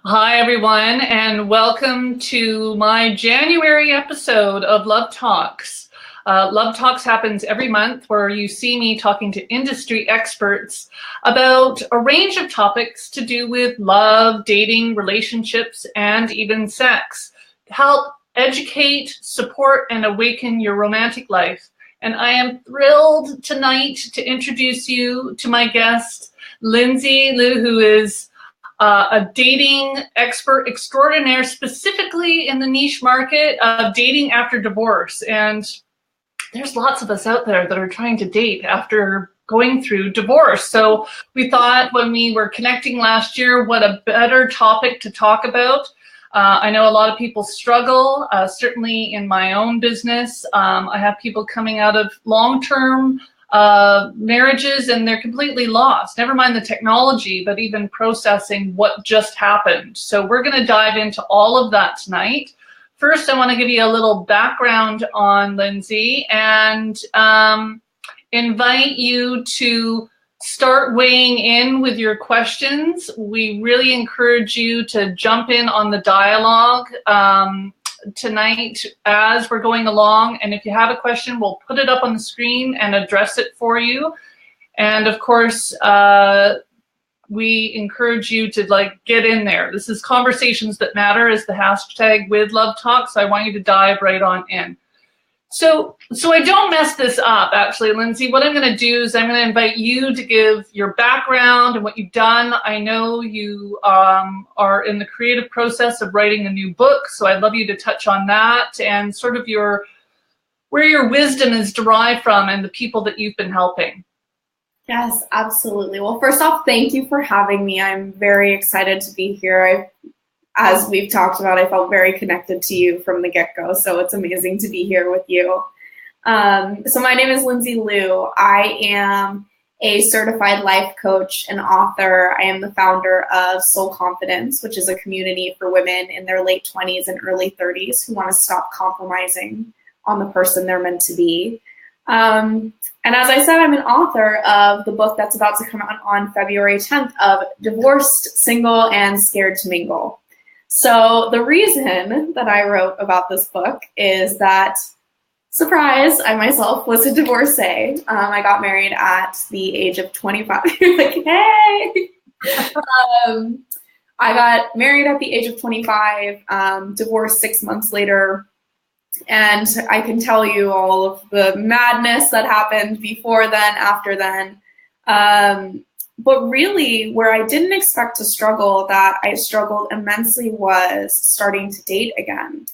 Hi, everyone, and welcome to my January episode of Love Talks. Love Talks happens every month where you see me talking to industry experts about a range of topics to do with love, dating, relationships, and even sex. Help educate, support, and awaken your romantic life. And I am thrilled tonight to introduce you to my guest, Lindsey Liu, who is a dating expert extraordinaire, specifically in the niche market of dating after divorce. And there's lots of us out there that are trying to date after going through divorce. So we thought when we were connecting last year, what a better topic to talk about. I know a lot of people struggle, certainly in my own business. I have people coming out of long-term marriages and they're completely lost. Never mind the technology, but even processing what just happened. So we're going to dive into all of that tonight. First, I want to give you a little background on Lindsey and invite you to start weighing in with your questions. We really encourage you to jump in on the dialogue tonight as we're going along. And if you have a question, we'll put it up on the screen and address it for you. And of course, we encourage you to get in there. This is Conversations That Matter is the hashtag with Love Talk. So I want you to dive right on in. So I don't mess this up, actually, Lindsey. What I'm going to do is I'm going to invite you to give your background and what you've done. I know you are in the creative process of writing a new book, so I'd love you to touch on that and sort of where your wisdom is derived from and the people that you've been helping. Yes, absolutely. Well, first off, thank you for having me. I'm very excited to be here. As we've talked about, I felt very connected to you from the get-go, so it's amazing to be here with you. So my name is Lindsey Liu. I am a certified life coach and author. I am the founder of Soul Confidence, which is a community for women in their late 20s and early 30s who want to stop compromising on the person they're meant to be. And as I said, I'm an author of the book that's about to come out on February 10th of Divorced, Single, and Scared to Mingle. So the reason that I wrote about this book is that, surprise, I myself was a divorcee. I got married at the age of 25. You're like, hey! I got married at the age of 25, divorced 6 months later. And I can tell you all of the madness that happened before then, after then. But really, where I didn't expect to struggle, that I struggled immensely, was starting to date again.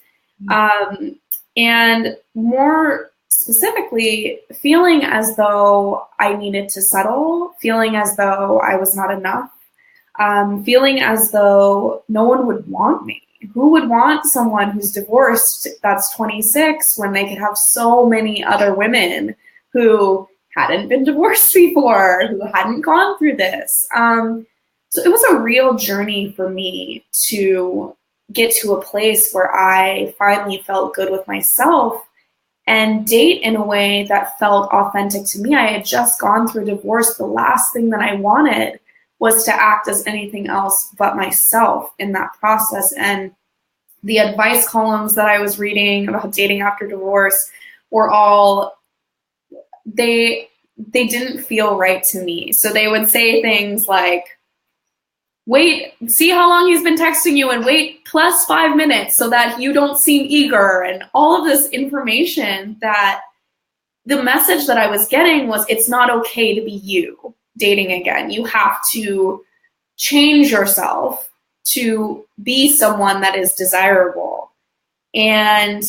And more specifically, feeling as though I needed to settle, feeling as though I was not enough, feeling as though no one would want me. Who would want someone who's divorced that's 26 when they could have so many other women who hadn't been divorced before, who hadn't gone through this? So it was a real journey for me to get to a place where I finally felt good with myself and date in a way that felt authentic to me. I had just gone through a divorce. The last thing that I wanted was to act as anything else but myself in that process. And the advice columns that I was reading about dating after divorce were all, they didn't feel right to me. So they would say things like, wait, see how long he's been texting you and wait plus 5 minutes so that you don't seem eager, and all of this information. That the message that I was getting was, it's not okay to be you dating again. You have to change yourself to be someone that is desirable. And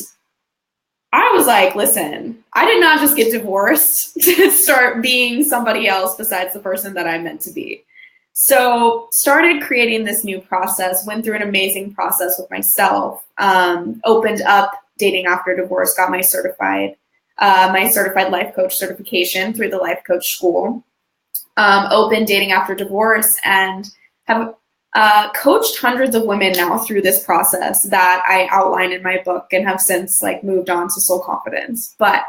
I was like, listen, I did not just get divorced to start being somebody else besides the person that I'm meant to be. So started creating this new process, went through an amazing process with myself, opened up dating after divorce, got my certified life coach certification through the life coach school, opened dating after divorce, and have coached hundreds of women now through this process that I outline in my book, and have since moved on to Soul Confidence. But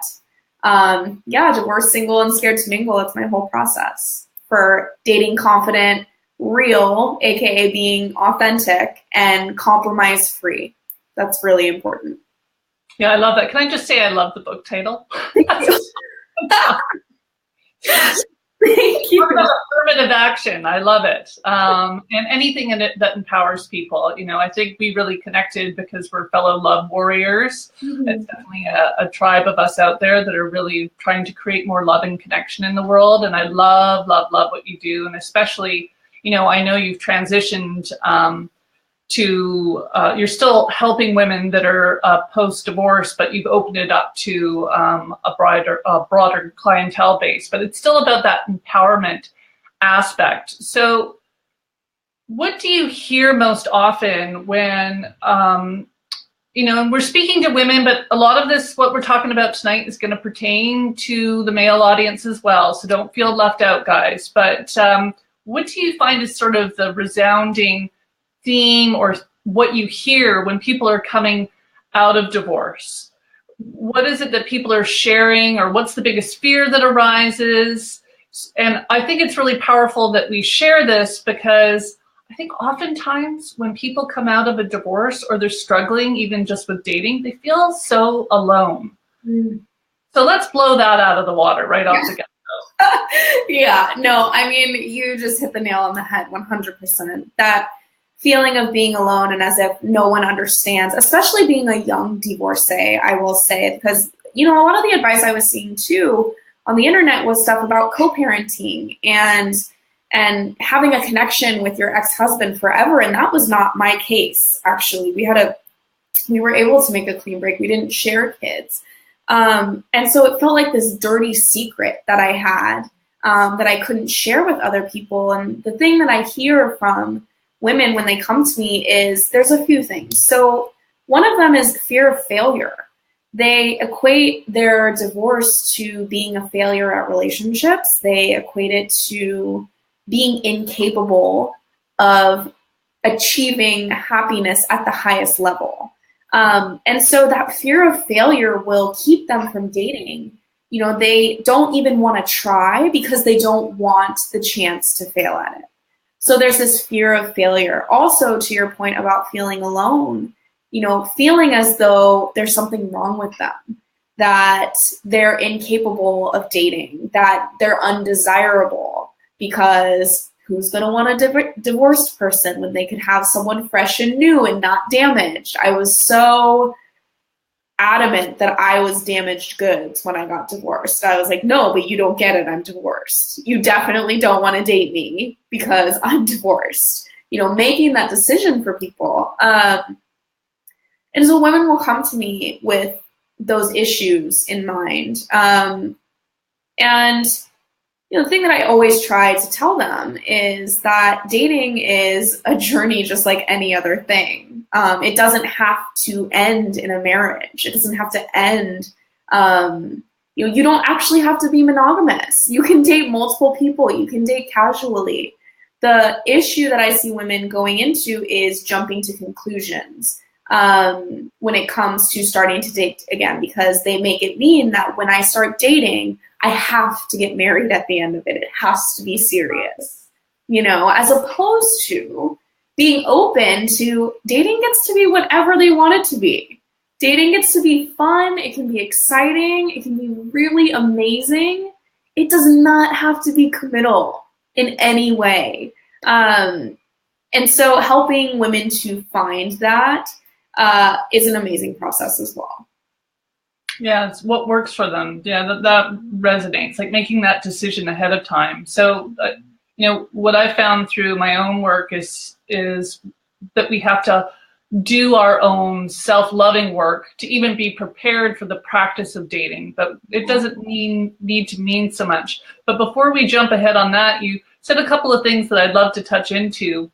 divorced, single, and scared to mingle, it's my whole process for dating confident, real, aka being authentic, and compromise free. That's really important. Yeah, I love that. Can I just say I love the book title? Thank you. Thank you. Talk about affirmative action. I love it. And anything in it that empowers people. You know, I think we really connected because we're fellow love warriors. Mm-hmm. It's definitely a tribe of us out there that are really trying to create more love and connection in the world. And I love, love, love what you do. And especially, you know, I know you've transitioned to you're still helping women that are post-divorce, but you've opened it up to a broader clientele base. But it's still about that empowerment aspect. So what do you hear most often when, you know, and we're speaking to women, but a lot of this, what we're talking about tonight, is going to pertain to the male audience as well. So don't feel left out, guys. But what do you find is sort of the resounding theme or what you hear when people are coming out of divorce? What is it that people are sharing, or what's the biggest fear that arises? And I think it's really powerful that we share this, because I think oftentimes when people come out of a divorce or they're struggling even just with dating, they feel so alone. Mm. So let's blow that out of the water right off the get-go. Yeah, no, I mean, you just hit the nail on the head 100%. That feeling of being alone and as if no one understands, especially being a young divorcee, I will say, because, you know, a lot of the advice I was seeing too on the internet was stuff about co-parenting and having a connection with your ex-husband forever. And that was not my case, actually. We were able to make a clean break. We didn't share kids. And so it felt like this dirty secret that I had that I couldn't share with other people. And the thing that I hear from women when they come to me is there's a few things. So one of them is fear of failure. They equate their divorce to being a failure at relationships. They equate it to being incapable of achieving happiness at the highest level. And so that fear of failure will keep them from dating. You know, they don't even want to try because they don't want the chance to fail at it. So there's this fear of failure. Also, to your point about feeling alone, you know, feeling as though there's something wrong with them, that they're incapable of dating, that they're undesirable, because who's going to want a divorced person when they could have someone fresh and new and not damaged? I was so adamant that I was damaged goods when I got divorced. I was like, no, but you don't get it. I'm divorced. You definitely don't want to date me because I'm divorced. You know, making that decision for people. And so women will come to me with those issues in mind. And, you know, the thing that I always try to tell them is that dating is a journey just like any other thing. It doesn't have to end in a marriage. It doesn't have to end, you know, you don't actually have to be monogamous. You can date multiple people. You can date casually. The issue that I see women going into is jumping to conclusions when it comes to starting to date again, because they make it mean that when I start dating, I have to get married at the end of it. It has to be serious, you know, as opposed to being open to dating gets to be whatever they want it to be. Dating gets to be fun. It can be exciting. It can be really amazing. It does not have to be committal in any way. And so helping women to find that is an amazing process as well. Yeah, it's what works for them. Yeah, that resonates, like making that decision ahead of time. So, you know, what I found through my own work is that we have to do our own self-loving work to even be prepared for the practice of dating. But it doesn't need to mean so much. But before we jump ahead on that, you said a couple of things that I'd love to touch into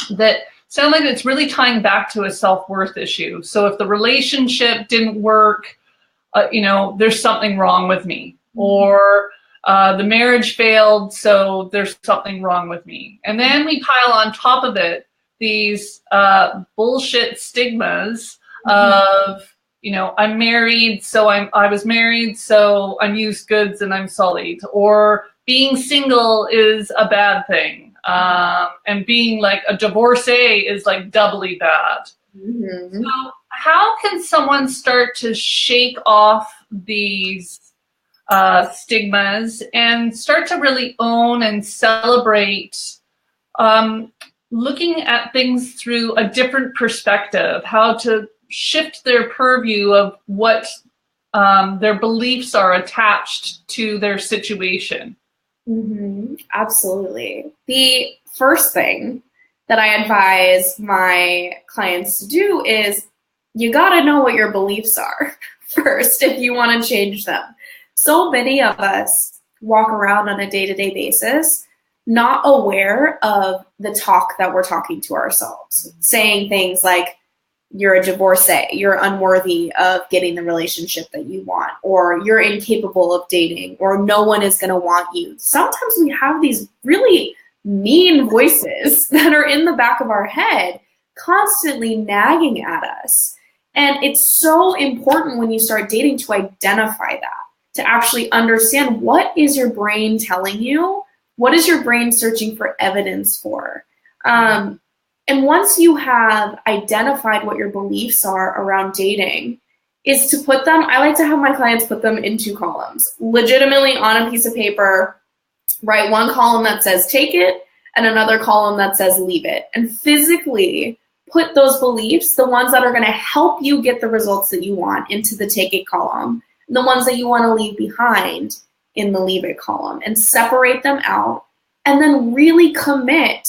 that sound like it's really tying back to a self-worth issue. So if the relationship didn't work, you know, there's something wrong with me, or the marriage failed, so there's something wrong with me. And then we pile on top of it these bullshit stigmas of, you know, I'm married, so I was married, so I'm used goods and I'm sullied, or being single is a bad thing. And being like a divorcee is like doubly bad. Mm-hmm. So how can someone start to shake off these stigmas and start to really own and celebrate looking at things through a different perspective, how to shift their purview of what their beliefs are attached to their situation? Mm-hmm. Absolutely. The first thing that I advise my clients to do is you got to know what your beliefs are first if you want to change them. So many of us walk around on a day-to-day basis not aware of the talk that we're talking to ourselves, saying things like, you're a divorcee, you're unworthy of getting the relationship that you want, or you're incapable of dating, or no one is going to want you. Sometimes we have these really mean voices that are in the back of our head constantly nagging at us. And it's so important when you start dating to identify that, to actually understand what is your brain telling you, what is your brain searching for evidence for. And once you have identified what your beliefs are around dating, is to put them, I like to have my clients put them in 2 columns, legitimately on a piece of paper, write one column that says take it and another column that says leave it, and physically put those beliefs, the ones that are going to help you get the results that you want, into the take it column, and the ones that you want to leave behind in the leave it column, and separate them out, and then really commit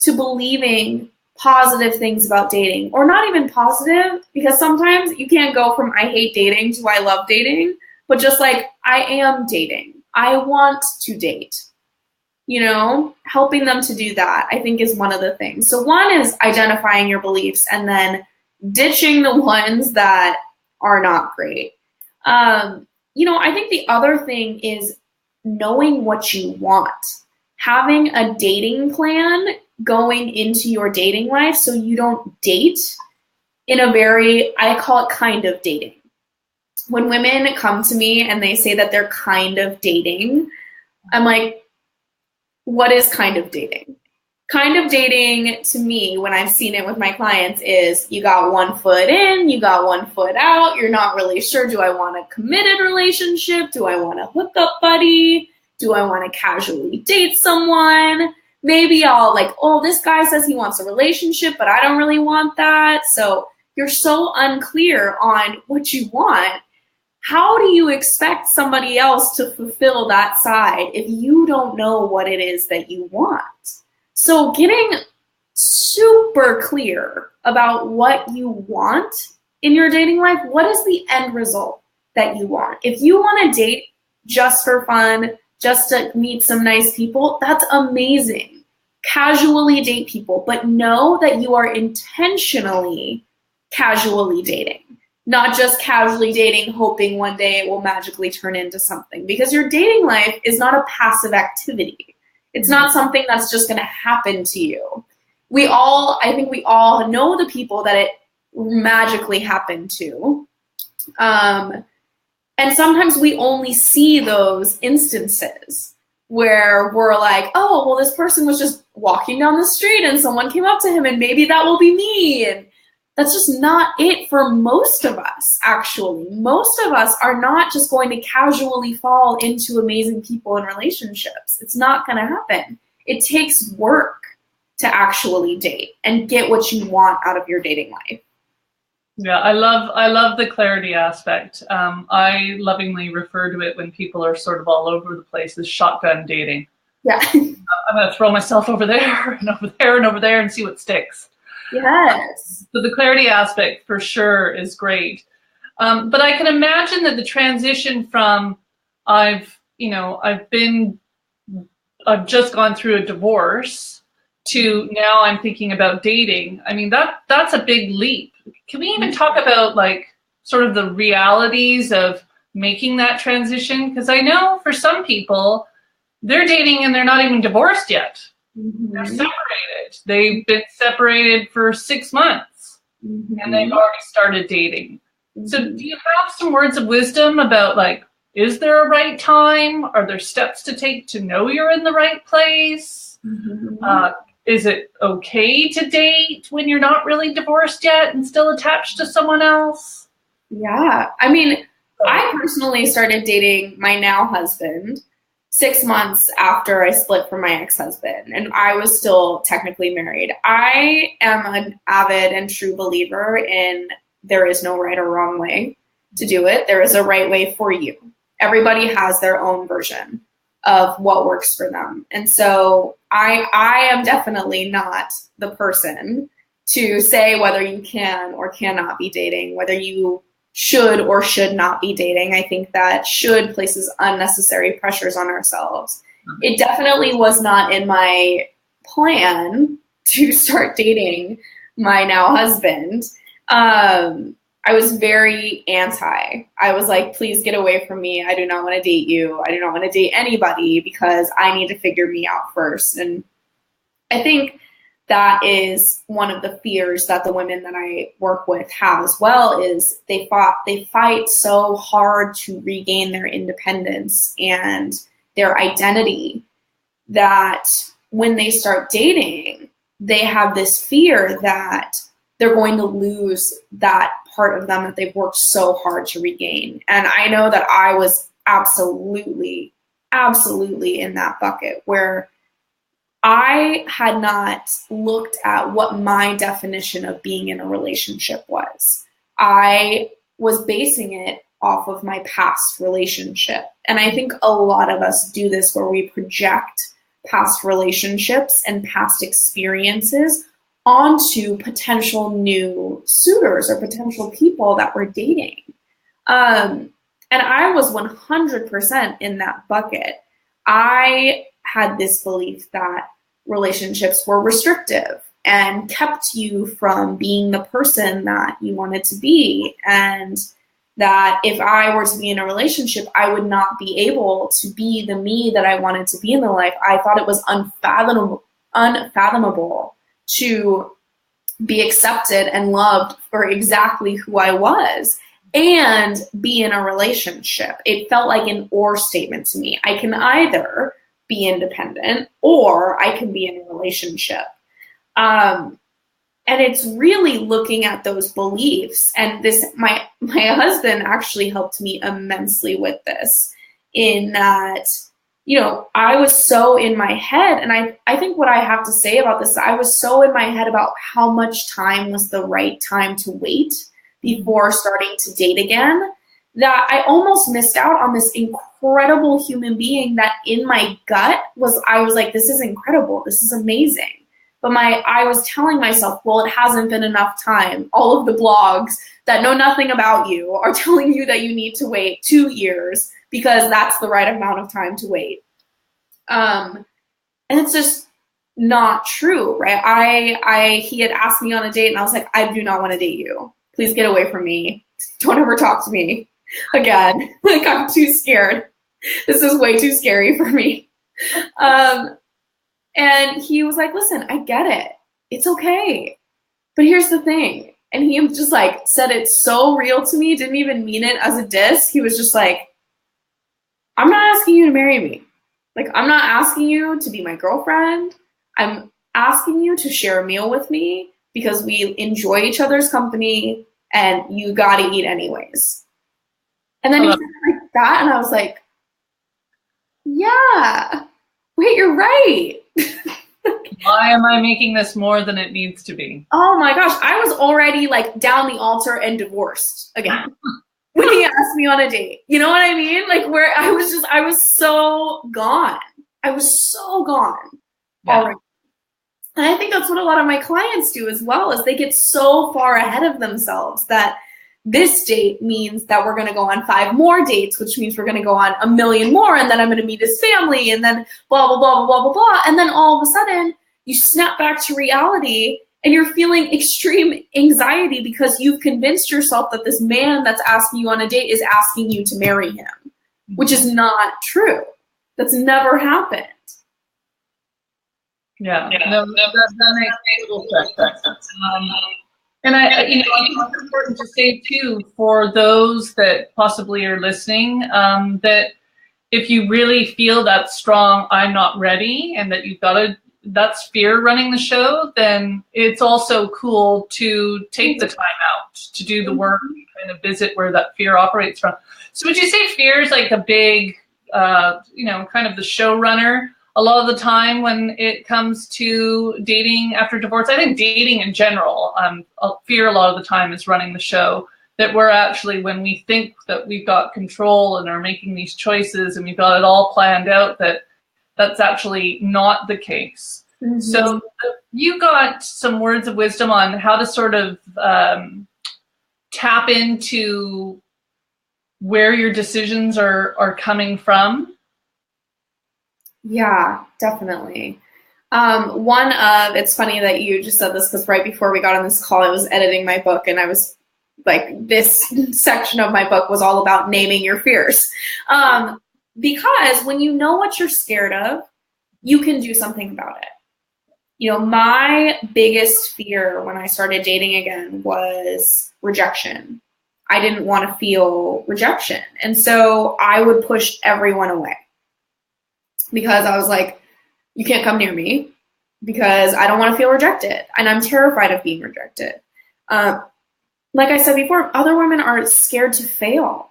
to believing positive things about dating, or not even positive, because sometimes you can't go from I hate dating to I love dating, but just like I am dating, I want to date, helping them to do that, I think, is one of the things. So one is identifying your beliefs and then ditching the ones that are not great. I think the other thing is knowing what you want, having a dating plan going into your dating life so you don't date in a very, I call it kind of dating. When women come to me and they say that they're kind of dating, I'm like, what is kind of dating? Kind of dating to me, when I've seen it with my clients, is you got 1 foot in, you got 1 foot out, you're not really sure, do I want a committed relationship? Do I want a hookup buddy? Do I want to casually date someone? Maybe I'll like, oh, this guy says he wants a relationship, but I don't really want that. So you're so unclear on what you want. How do you expect somebody else to fulfill that side if you don't know what it is that you want? So getting super clear about what you want in your dating life, what is the end result that you want? If you want to date just for fun, just to meet some nice people, that's amazing. Casually date people, but know that you are intentionally casually dating, not just casually dating, hoping one day it will magically turn into something, because your dating life is not a passive activity. It's not something that's just going to happen to you. I think we all know the people that it magically happened to. And sometimes we only see those instances where we're like, oh, well, this person was just walking down the street and someone came up to him and maybe that will be me. And that's just not it for most of us, actually. Most of us are not just going to casually fall into amazing people in relationships. It's not going to happen. It takes work to actually date and get what you want out of your dating life. Yeah, I love the clarity aspect. I lovingly refer to it when people are sort of all over the place as shotgun dating. Yeah. I'm going to throw myself over there and over there and over there and see what sticks. Yes. So the clarity aspect for sure is great. But I can imagine that the transition from I've just gone through a divorce to now I'm thinking about dating. I mean, that's a big leap. Can we even talk about like sort of the realities of making that transition? Because I know for some people, they're dating and they're not even divorced yet. Mm-hmm. They're separated. They've been separated for 6 months and they've already started dating. Mm-hmm. So do you have some words of wisdom about like, is there a right time? Are there steps to take to know you're in the right place? Is it okay to date when you're not really divorced yet and still attached to someone else? Yeah. I mean, I personally started dating my now husband 6 months after I split from my ex-husband, and I was still technically married. I am an avid and true believer in there is no right or wrong way to do it. There is a right way for you. Everybody has their own version of what works for them. And so I am definitely not the person to say whether you can or cannot be dating, whether you should or should not be dating. I think that should places unnecessary pressures on ourselves. It definitely was not in my plan to start dating my now husband. I was very anti. I was like, please get away from me. I do not want to date you. I do not want to date anybody because I need to figure me out first. And I think that is one of the fears that the women that I work with have as well, is they fight so hard to regain their independence and their identity that when they start dating, they have this fear that they're going to lose that part of them that they've worked so hard to regain. And I know that I was absolutely in that bucket where I had not looked at what my definition of being in a relationship was. I was basing it off of my past relationship. And I think a lot of us do this where we project past relationships and past experiences onto potential new suitors or potential people that we're dating. And I was 100% in that bucket. I had this belief that relationships were restrictive and kept you from being the person that you wanted to be. And that if I were to be in a relationship, I would not be able to be the me that I wanted to be in the life. I thought it was unfathomable to be accepted and loved for exactly who I was and be in a relationship. It felt like an or statement to me. I can either be independent or I can be in a relationship. And it's really looking at those beliefs. And this, my husband actually helped me immensely with this, in that, you know, I was so in my head, and I think what I have to say about this, I was so in my head about how much time was the right time to wait before starting to date again, that I almost missed out on this incredible human being that in my gut I was like, this is incredible, this is amazing. But I was telling myself, well, it hasn't been enough time. All of the blogs that know nothing about you are telling you that you need to wait 2 years because that's the right amount of time to wait. And it's just not true, right? He had asked me on a date and I was like, I do not want to date you. Please get away from me. Don't ever talk to me again. Like, I'm too scared. This is way too scary for me. And he was like, listen, I get it. It's okay. But here's the thing. And he just like said it so real to me, didn't even mean it as a diss. He was just like, I'm not asking you to marry me. Like, I'm not asking you to be my girlfriend. I'm asking you to share a meal with me because we enjoy each other's company and you got to eat anyways. And then he said it like that. And I was like, yeah, wait, you're right. Why am I making this more than it needs to be? Oh my gosh, I was already like down the altar and divorced again when he asked me on a date. You know what I mean? Like, where I was so gone. I was so gone already. And I think that's what a lot of my clients do as well, is they get so far ahead of themselves that this date means that we're going to go on 5 more dates, which means we're going to go on 1 million more. And then I'm going to meet his family and then blah, blah, blah, blah, blah, blah, blah. And then all of a sudden you snap back to reality and you're feeling extreme anxiety because you've convinced yourself that this man that's asking you on a date is asking you to marry him, which is not true. That's never happened. Yeah, no, that makes total sense. And I think it's important to say too, for those that possibly are listening, that if you really feel that strong, I'm not ready, and that you've got to that's fear running the show, then it's also cool to take the time out to do the work and kind of visit where that fear operates from. So would you say fear is like a big, kind of the showrunner a lot of the time when it comes to dating after divorce? I think dating in general, fear a lot of the time is running the show. That we're actually, when we think that we've got control and are making these choices and we've got it all planned out, that's actually not the case. Mm-hmm. So you got some words of wisdom on how to sort of tap into where your decisions are coming from? Yeah, definitely. It's funny that you just said this, because right before we got on this call, I was editing my book, and I was like, this section of my book was all about naming your fears. Because when you know what you're scared of, you can do something about it. My biggest fear when I started dating again was rejection. I didn't want to feel rejection. And so I would push everyone away because I was like, you can't come near me because I don't want to feel rejected. And I'm terrified of being rejected. Like I said before, other women are scared to fail.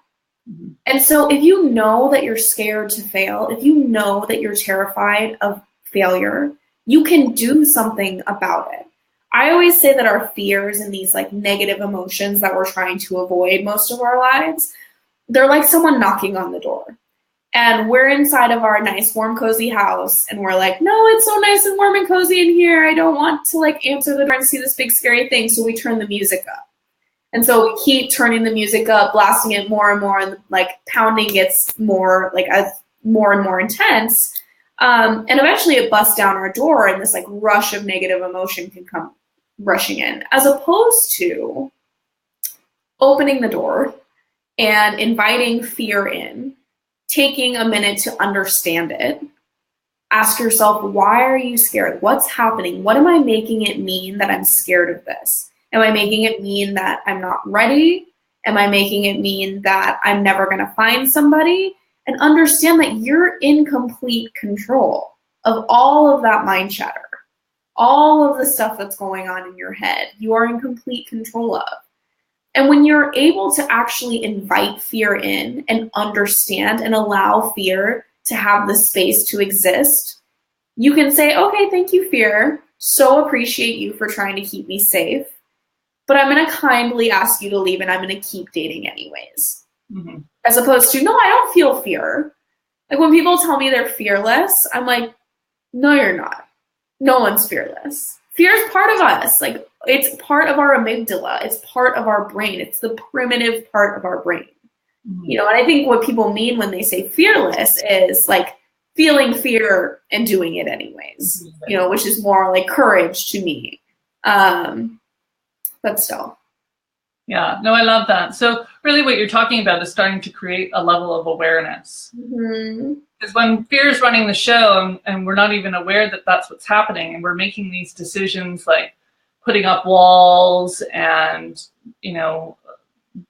Mm-hmm. And so if you know that you're scared to fail, if you know that you're terrified of failure, you can do something about it. I always say that our fears and these like negative emotions that we're trying to avoid most of our lives, they're like someone knocking on the door. And we're inside of our nice, warm, cozy house, and we're like, no, it's so nice and warm and cozy in here. I don't want to like answer the door and see this big scary thing. So we turn the music up. And so we keep turning the music up, blasting it more and more, and like pounding gets more like as more and more intense. And eventually it busts down our door, and this like rush of negative emotion can come rushing in, as opposed to opening the door and inviting fear in, taking a minute to understand it. Ask yourself, why are you scared? What's happening? What am I making it mean that I'm scared of this? Am I making it mean that I'm not ready? Am I making it mean that I'm never going to find somebody? And understand that you're in complete control of all of that mind chatter, all of the stuff that's going on in your head. You are in complete control of. And when you're able to actually invite fear in and understand and allow fear to have the space to exist, you can say, okay, thank you, fear. So appreciate you for trying to keep me safe. But I'm going to kindly ask you to leave, and I'm going to keep dating anyways. Mm-hmm. As opposed to, no, I don't feel fear. Like when people tell me they're fearless, I'm like, no, you're not. No one's fearless. Fear is part of us. Like it's part of our amygdala. It's part of our brain. It's the primitive part of our brain. Mm-hmm. And I think what people mean when they say fearless is like feeling fear and doing it anyways, mm-hmm. Which is more like courage to me. But still. Yeah, no, I love that. So really what you're talking about is starting to create a level of awareness. Mm-hmm. Because when fear is running the show and we're not even aware that that's what's happening, and we're making these decisions like putting up walls and,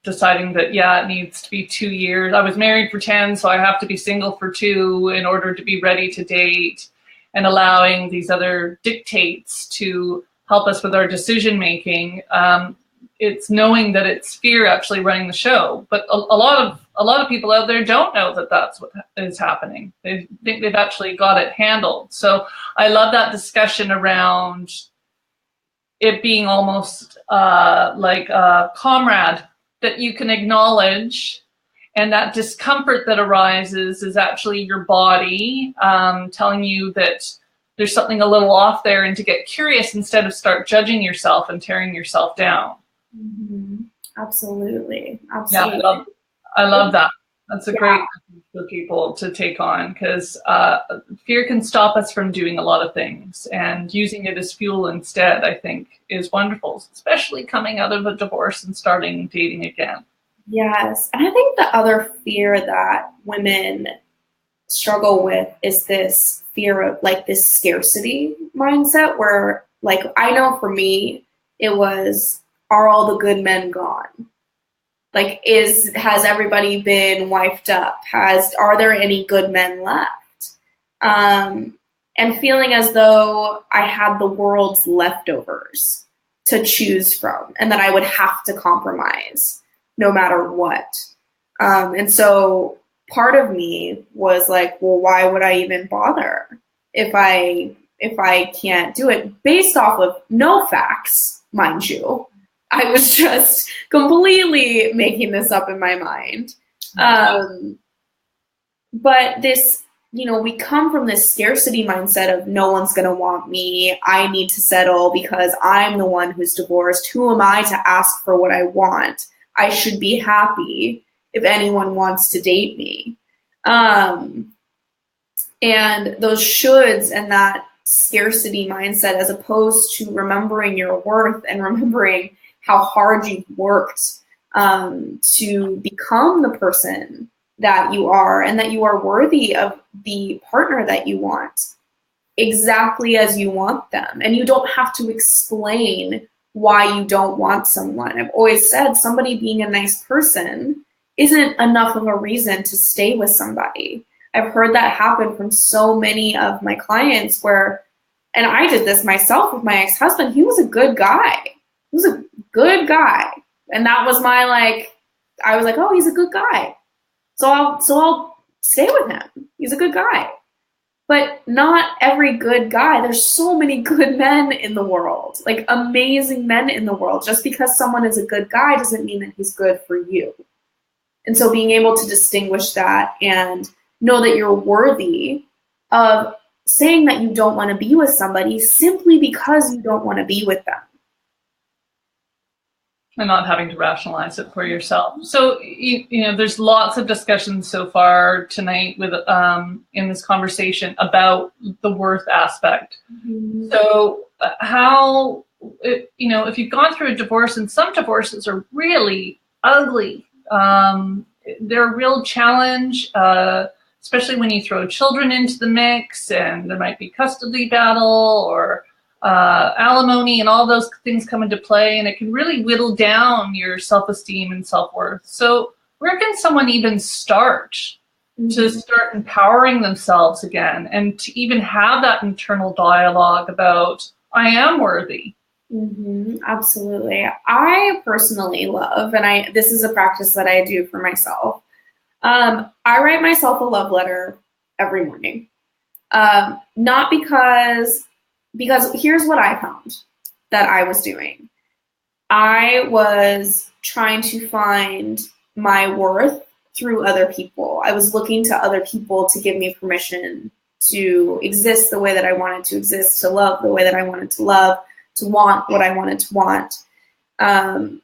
deciding that, it needs to be 2 years. I was married for 10, so I have to be single for 2 in order to be ready to date, and allowing these other dictates to help us with our decision making. It's knowing that it's fear actually running the show. But a lot of people out there don't know that that's what is happening. They think they've actually got it handled. So I love that discussion around it being almost like a comrade that you can acknowledge, and that discomfort that arises is actually your body telling you that there's something a little off there, and to get curious instead of start judging yourself and tearing yourself down. Mm-hmm. Absolutely. Yeah, I love that. That's a great thing for people to take on, because fear can stop us from doing a lot of things, and using it as fuel instead, I think, is wonderful, especially coming out of a divorce and starting dating again. Yes. And I think the other fear that women struggle with is this fear of like this scarcity mindset, where like, I know for me, it was, are all the good men gone? Like, has everybody been wifed up? Are there any good men left? And and feeling as though I had the world's leftovers to choose from and that I would have to compromise no matter what. And so part of me was like, well, why would I even bother if I can't do it, based off of no facts, mind you. I was just completely making this up in my mind. But this, we come from this scarcity mindset of no one's going to want me. I need to settle because I'm the one who's divorced. Who am I to ask for what I want? I should be happy if anyone wants to date me. And those shoulds and that scarcity mindset, as opposed to remembering your worth and remembering how hard you've worked to become the person that you are, and that you are worthy of the partner that you want exactly as you want them. And you don't have to explain why you don't want someone. I've always said somebody being a nice person isn't enough of a reason to stay with somebody. I've heard that happen from so many of my clients where, and I did this myself with my ex-husband, he was a good guy. He was a good guy. And that was I was like, oh, he's a good guy. So I'll stay with him. He's a good guy. But not every good guy. There's so many good men in the world, like amazing men in the world. Just because someone is a good guy doesn't mean that he's good for you. And so being able to distinguish that and know that you're worthy of saying that you don't want to be with somebody simply because you don't want to be with them. And not having to rationalize it for yourself. So, there's lots of discussions so far tonight with in this conversation about the worth aspect. Mm-hmm. So how, if you've gone through a divorce, and some divorces are really ugly, they're a real challenge, especially when you throw children into the mix, and there might be custody battle or alimony, and all those things come into play, and it can really whittle down your self-esteem and self-worth. So where can someone even start to start empowering themselves again, and to even have that internal dialogue about, I am worthy? Mm-hmm, absolutely. I personally love, and this is a practice that I do for myself. I write myself a love letter every morning. Not because here's what I found that I was doing. I was trying to find my worth through other people. I was looking to other people to give me permission to exist the way that I wanted to exist, to love the way that I wanted to love, to want what I wanted to want. I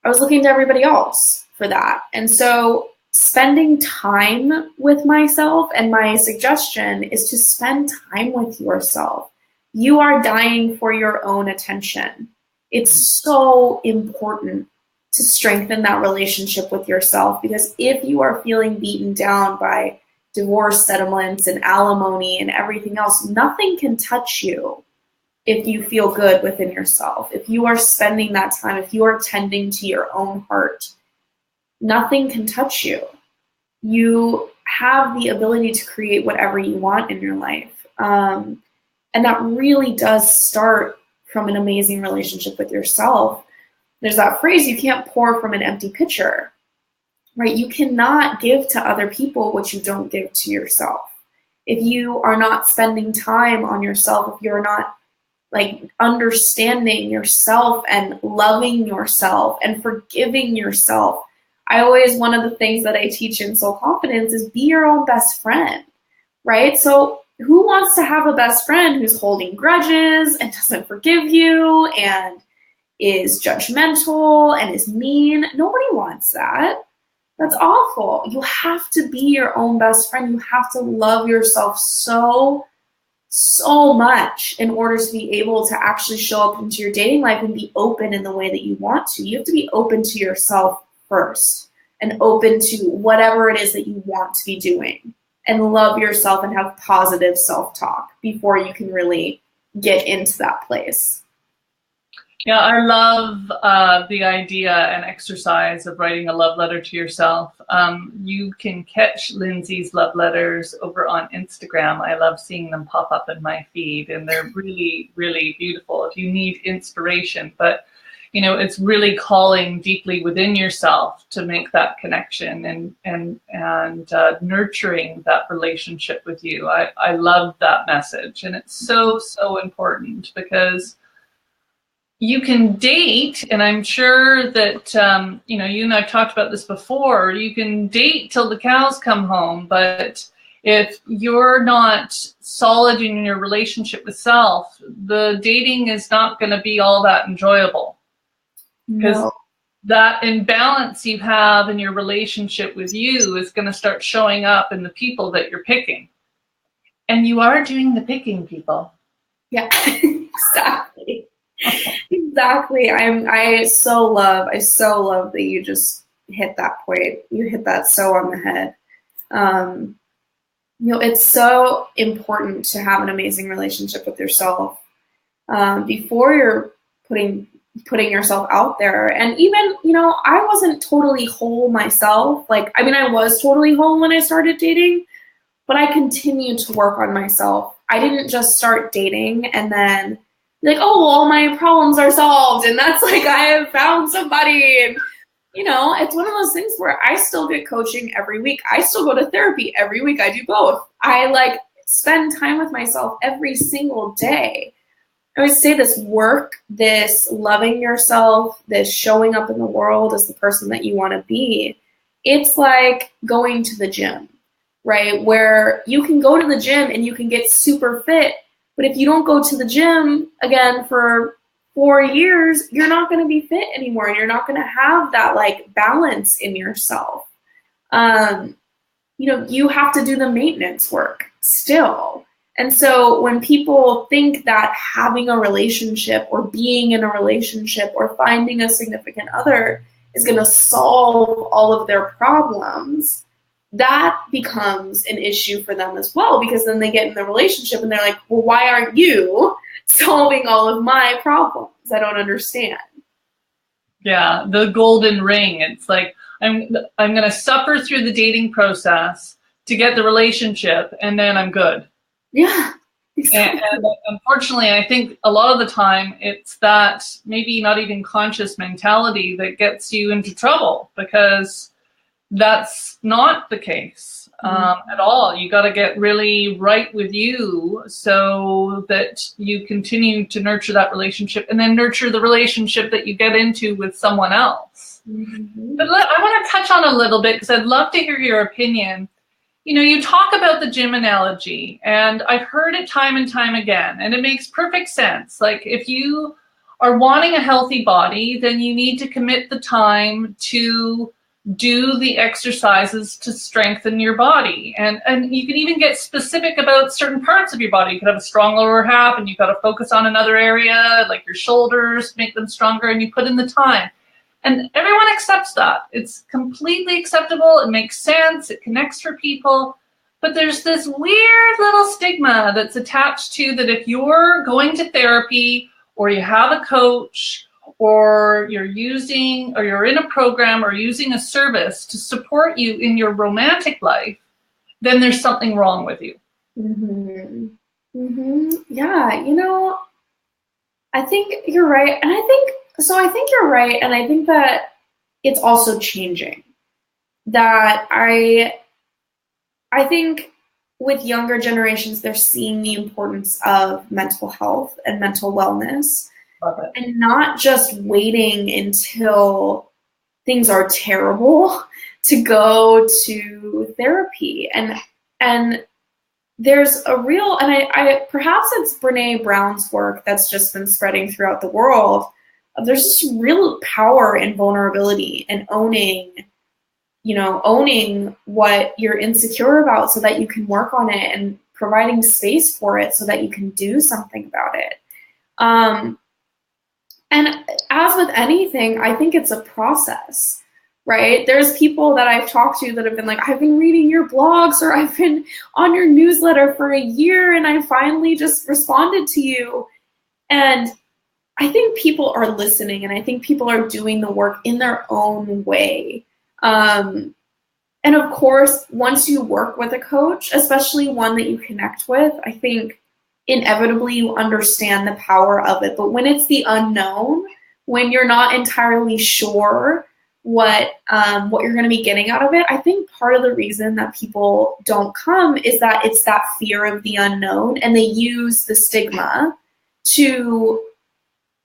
was looking to everybody else for that. And so spending time with myself, and my suggestion is to spend time with yourself. You are dying for your own attention. It's so important to strengthen that relationship with yourself, because if you are feeling beaten down by divorce settlements and alimony and everything else, nothing can touch you if you feel good within yourself. If you are spending that time, if you are tending to your own heart, nothing can touch you. You have the ability to create whatever you want in your life. And that really does start from an amazing relationship with yourself. There's that phrase, you can't pour from an empty pitcher, right? You cannot give to other people what you don't give to yourself. If you are not spending time on yourself, if you're not understanding yourself and loving yourself and forgiving yourself. One of the things that I teach in Soul Confidence is be your own best friend, right? So who wants to have a best friend who's holding grudges and doesn't forgive you and is judgmental and is mean? Nobody wants that. That's awful. You have to be your own best friend. You have to love yourself so much in order to be able to actually show up into your dating life and be open in the way that you want to. You have to be open to yourself first and open to whatever it is that you want to be doing, and love yourself and have positive self-talk before you can really get into that place. Yeah, I love the idea and exercise of writing a love letter to yourself. You can catch Lindsey's love letters over on Instagram. I love seeing them pop up in my feed, and they're really, really beautiful if you need inspiration. But, you know, it's really calling deeply within yourself to make that connection and nurturing that relationship with you. I love that message, and it's so, so important because you can date, and I'm sure that, you know, you and I've talked about this before, you can date till the cows come home, but if you're not solid in your relationship with self, the dating is not going to be all that enjoyable. Because that imbalance you have in your relationship with you is going to start showing up in the people that you're picking. And you are doing the picking, people. Yeah, exactly. Exactly. I so love that you just hit that point. You hit that so on the head. You know, it's so important to have an amazing relationship with yourself before you're putting yourself out there. And even, you know, I wasn't totally whole myself. Like, I mean, I was totally whole when I started dating, but I continued to work on myself. I didn't just start dating and then like, oh, well, all my problems are solved. And that's like, I have found somebody. And, you know, it's one of those things where I still get coaching every week. I still go to therapy every week. I do both. I like spend time with myself every single day. I always say this work, this loving yourself, this showing up in the world as the person that you want to be. It's like going to the gym, right? Where you can go to the gym and you can get super fit. But if you don't go to the gym again for 4 years, you're not going to be fit anymore. And you're not going to have that like balance in yourself. You know, you have to do the maintenance work still. And so when people think that having a relationship or being in a relationship or finding a significant other is going to solve all of their problems, that becomes an issue for them as well, because then they get in the relationship and they're like, well, why aren't you solving all of my problems? I don't understand. Yeah, the golden ring. It's like, I'm going to suffer through the dating process to get the relationship, and then I'm good. Yeah. Exactly. And unfortunately, I think a lot of the time it's that maybe not even conscious mentality that gets you into trouble, because that's not the case at all. You got to get really right with you so that you continue to nurture that relationship and then nurture the relationship that you get into with someone else. Mm-hmm. But I want to touch on a little bit because I'd love to hear your opinion. You know, you talk about the gym analogy, and I've heard it time and time again, and it makes perfect sense. Like, if you are wanting a healthy body, then you need to commit the time to do the exercises to strengthen your body. And you can even get specific about certain parts of your body. You could have a strong lower half and you've got to focus on another area, like your shoulders, make them stronger, and you put in the time. And everyone accepts that. It's completely acceptable. It makes sense. It connects for people. But there's this weird little stigma that's attached to that if you're going to therapy or you have a coach or you're in a program or using a service to support you in your romantic life, then there's something wrong with you. Mm-hmm. Mm-hmm. Yeah, you know, I think you're right. And I think you're right. And I think that it's also changing. That I think with younger generations, they're seeing the importance of mental health and mental wellness. And not just waiting until things are terrible to go to therapy. And there's a real, and I perhaps it's Brene Brown's work that's just been spreading throughout the world. There's this real power in vulnerability and owning what you're insecure about so that you can work on it, and providing space for it so that you can do something about it. And as with anything, I think it's a process, right? There's people that I've talked to that have been like, I've been reading your blogs or I've been on your newsletter for a year and I finally just responded to you. And I think people are listening, and I think people are doing the work in their own way. And of course, once you work with a coach, especially one that you connect with, I think inevitably you understand the power of it. But when it's the unknown, when you're not entirely sure what you're going to be getting out of it, I think part of the reason that people don't come is that it's that fear of the unknown, and they use the stigma to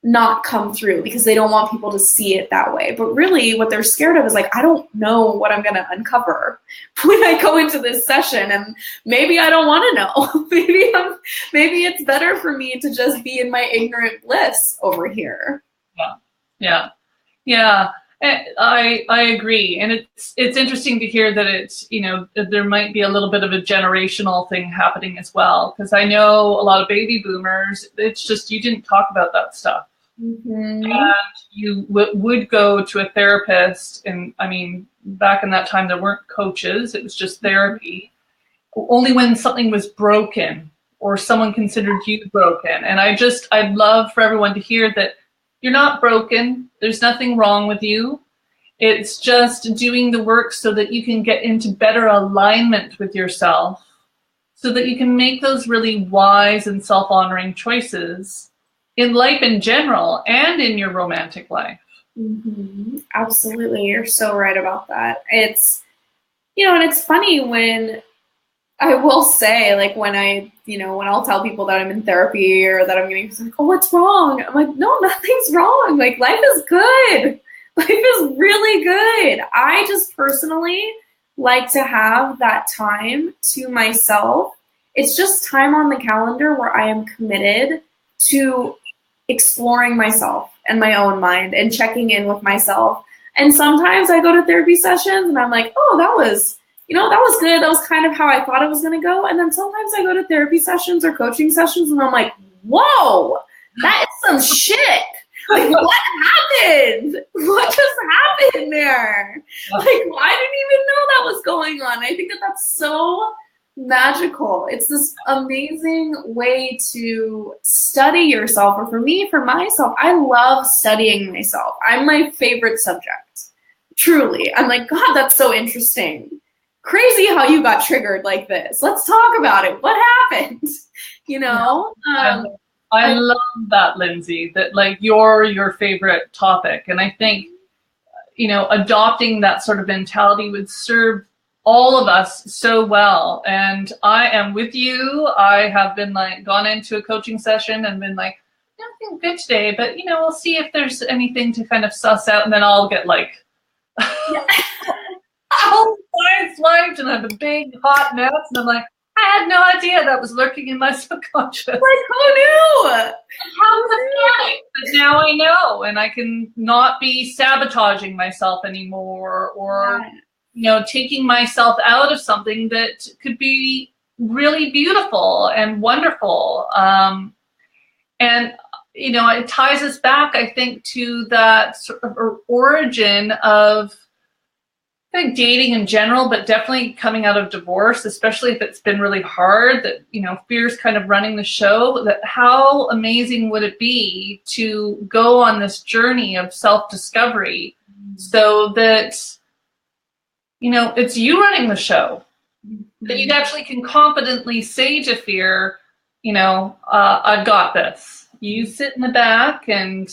not come through because they don't want people to see it that way. But really what they're scared of is like, I don't know what I'm going to uncover when I go into this session, and maybe I don't want to know. Maybe it's better for me to just be in my ignorant bliss over here. Yeah. I agree. And it's interesting to hear that it's, there might be a little bit of a generational thing happening as well. Because I know a lot of baby boomers, it's just, you didn't talk about that stuff. Mm-hmm. And you would go to a therapist. And I mean, back in that time, there weren't coaches. It was just therapy. Only when something was broken or someone considered you broken. And I'd love for everyone to hear that you're not broken. There's nothing wrong with you. It's just doing the work so that you can get into better alignment with yourself, so that you can make those really wise and self-honoring choices in life in general and in your romantic life. Mm-hmm. Absolutely. You're so right about that. It's, and it's funny when I will say, like, when I'll tell people that I'm in therapy or that I'm getting, like, oh, what's wrong? I'm like, no, nothing's wrong. Like, life is good. Life is really good. I just personally like to have that time to myself. It's just time on the calendar where I am committed to exploring myself and my own mind and checking in with myself. And sometimes I go to therapy sessions and I'm like, oh, that was good. That was kind of how I thought it was going to go. And then sometimes I go to therapy sessions or coaching sessions and I'm like, whoa, that is some shit. Like, what happened? What just happened there? Like, I didn't even know that was going on. I think that that's so magical. It's this amazing way to study yourself. Or for me, for myself, I love studying myself. I'm my favorite subject. Truly. I'm like, God, that's so interesting. Crazy how you got triggered like this. Let's talk about it. What happened? I love that, Lindsey, that like you're your favorite topic. And I think, adopting that sort of mentality would serve all of us so well. And I am with you. I have been gone into a coaching session and been like, nothing good today, but we'll see if there's anything to kind of suss out. And then I'll get whole science life and I have a big hot mess, and I'm like, I had no idea that was lurking in my subconscious. Like, who knew? How pathetic. But now I know, and I can not be sabotaging myself anymore, or taking myself out of something that could be really beautiful and wonderful. And it ties us back, I think, to that sort of origin of dating in general, but definitely coming out of divorce, especially if it's been really hard, that, fear's kind of running the show, that how amazing would it be to go on this journey of self-discovery so that, it's you running the show, that you actually can confidently say to fear, I've got this. You sit in the back and,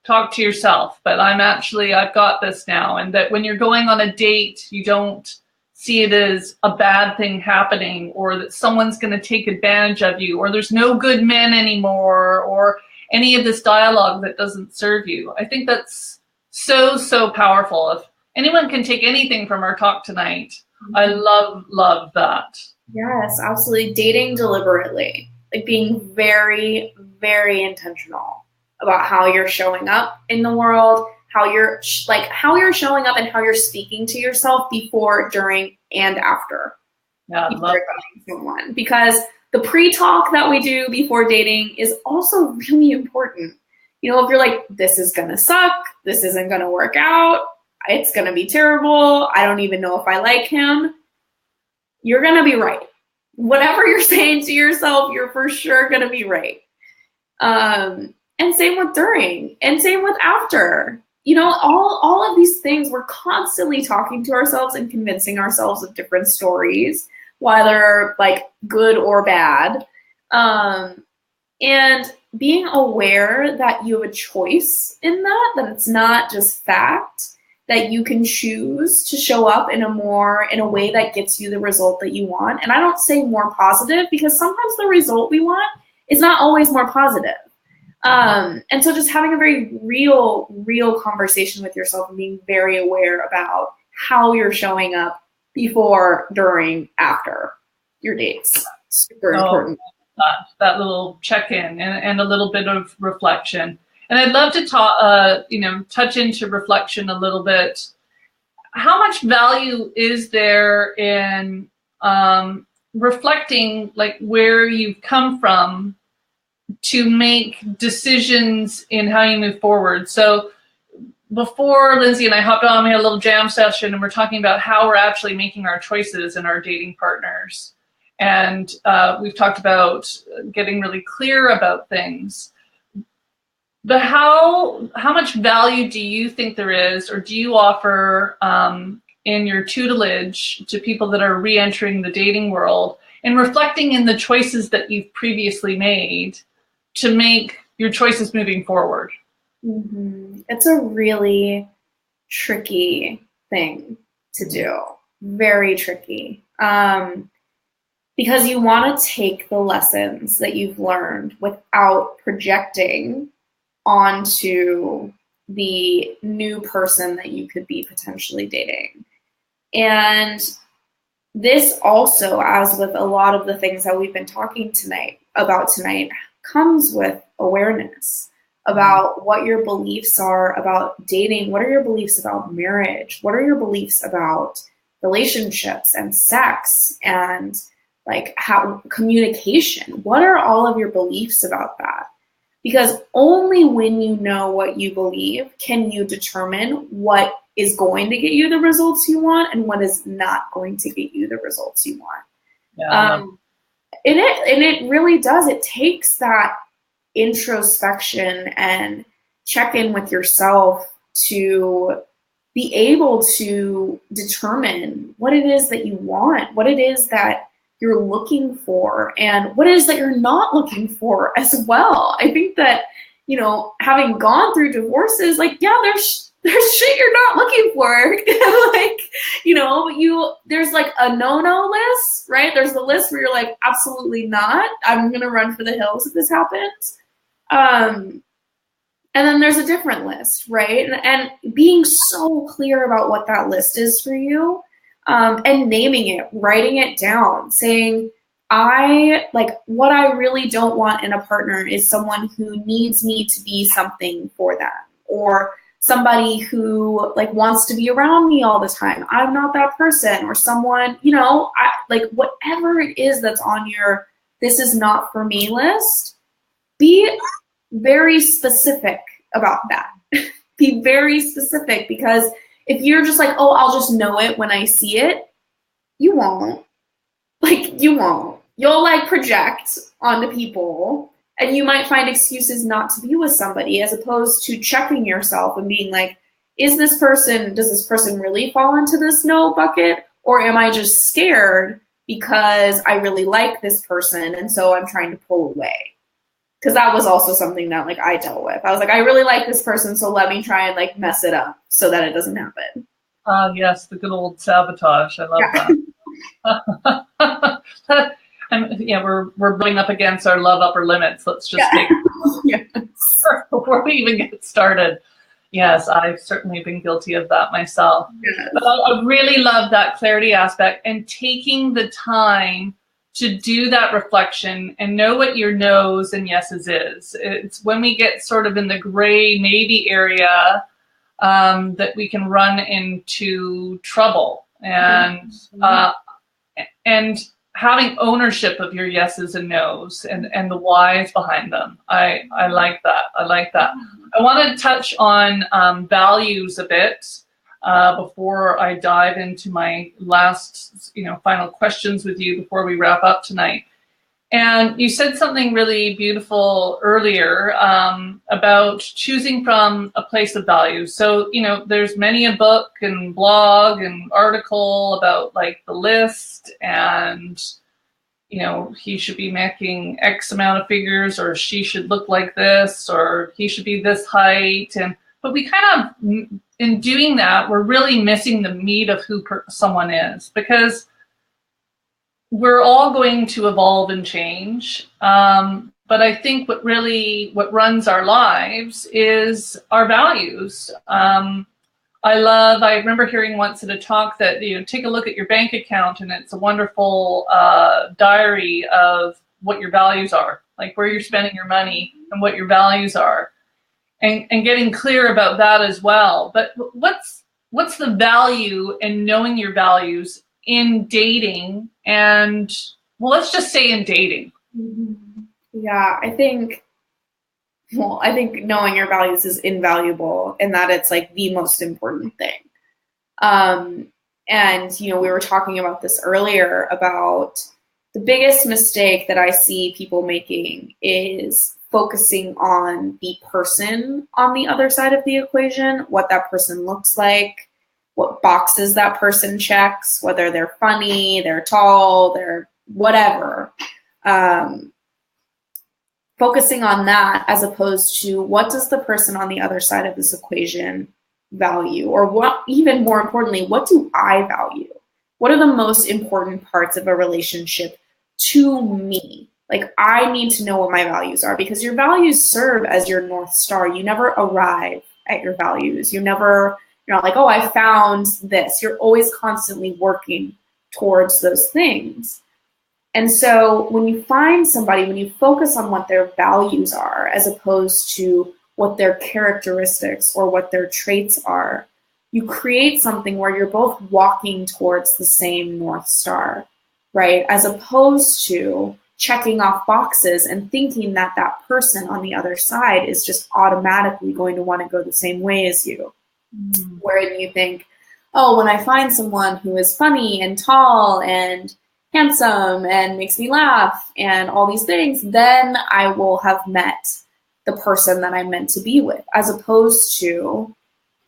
talk to yourself, but I've got this now. And that when you're going on a date, you don't see it as a bad thing happening, or that someone's going to take advantage of you, or there's no good men anymore, or any of this dialogue that doesn't serve you. I think that's so, so powerful. If anyone can take anything from our talk tonight, I love that. Yes, absolutely. Dating deliberately, like being very, very intentional about how you're showing up in the world, how you're showing up and how you're speaking to yourself before, during, and after. Yeah, I love someone. Because the pre-talk that we do before dating is also really important. If you're like, this is gonna suck, this isn't gonna work out, it's gonna be terrible, I don't even know if I like him, you're gonna be right. Whatever you're saying to yourself, you're for sure gonna be right. and same with during, and same with after. You know, all of these things, we're constantly talking to ourselves and convincing ourselves of different stories, whether like good or bad. And being aware that you have a choice in that it's not just fact, that you can choose to show up in a way that gets you the result that you want. And I don't say more positive, because sometimes the result we want is not always more positive. And so just having a very real conversation with yourself and being very aware about how you're showing up before, during, after your dates. Super important. That little check-in and a little bit of reflection. And I'd love to talk, touch into reflection a little bit. How much value is there in reflecting, like, where you've come from to make decisions in how you move forward? So before Lindsey and I hopped on, we had a little jam session, and we're talking about how we're actually making our choices in our dating partners. And we've talked about getting really clear about things. But how much value do you think there is, or do you offer in your tutelage to people that are re-entering the dating world and reflecting in the choices that you've previously made to make your choices moving forward? Mm-hmm. It's a really tricky thing to do. Very tricky. Because you want to take the lessons that you've learned without projecting onto the new person that you could be potentially dating. And this also, as with a lot of the things that we've been talking about tonight, comes with awareness about what your beliefs are about dating. What are your beliefs about marriage? What are your beliefs about relationships and sex and like how communication? What are all of your beliefs about that? Because only when you know what you believe can you determine what is going to get you the results you want and what is not going to get you the results you want. Yeah. And it really does. It takes that introspection and check in with yourself to be able to determine what it is that you want, what it is that you're looking for, and what it is that you're not looking for as well. I think that, having gone through divorces, like, yeah, there's shit you're not looking for. There's like a no-no list, right? There's the list where you're like, absolutely not. I'm going to run for the hills if this happens. And then there's a different list, right? And being so clear about what that list is for you, and naming it, writing it down, saying, what I really don't want in a partner is someone who needs me to be something for them, or somebody who wants to be around me all the time. I'm not that person. Or someone, whatever it is that's on your "this is not for me" list, be very specific about that. Be very specific, because if you're just like, oh, I'll just know it when I see it, you won't. You won't. You'll project onto people, and you might find excuses not to be with somebody, as opposed to checking yourself and being like, does this person really fall into this no bucket? Or am I just scared because I really like this person and so I'm trying to pull away? Because that was also something that I dealt with. I was like, I really like this person, so let me try and mess it up so that it doesn't happen. Yes, the good old sabotage. I love that. And we're running up against our love upper limits. Let's just take before we even get started. Yes, I've certainly been guilty of that myself. Yes. But I really love that clarity aspect and taking the time to do that reflection and know what your no's and yeses is. It's when we get sort of in the gray navy area that we can run into trouble. And having ownership of your yeses and nos and the whys behind them. I like that. I like that. I want to touch on values a bit before I dive into my last, final questions with you before we wrap up tonight. And you said something really beautiful earlier about choosing from a place of value. So, you know, there's many a book and blog and article about like the list and, you know, he should be making X amount of figures, or she should look like this, or he should be this height. But we kind of, in doing that, we're really missing the meat of who someone is, because we're all going to evolve and change. But I think what runs our lives is our values. I remember hearing once at a talk that, you know, take a look at your bank account and it's a wonderful diary of what your values are, like where you're spending your money and what your values are, and getting clear about that as well. But what's the value in knowing your values in dating? And well, let's just say in dating. Yeah, I think knowing your values is invaluable, in that it's like the most important thing. And, you know, we were talking about this earlier about the biggest mistake that I see people making is focusing on the person on the other side of the equation, what that person looks like, what boxes that person checks, whether they're funny, they're tall, they're whatever. Focusing on that as opposed to what does the person on the other side of this equation value, or what, even more importantly, what do I value? What are the most important parts of a relationship to me? Like, I need to know what my values are, because your values serve as your North Star. You never arrive at your values. You're not like, oh, I found this. You're always constantly working towards those things. And so when you find somebody, when you focus on what their values are, as opposed to what their characteristics or what their traits are, you create something where you're both walking towards the same North Star, right? As opposed to checking off boxes and thinking that that person on the other side is just automatically going to want to go the same way as you. Wherein you think, oh, when I find someone who is funny and tall and handsome and makes me laugh and all these things, then I will have met the person that I'm meant to be with, as opposed to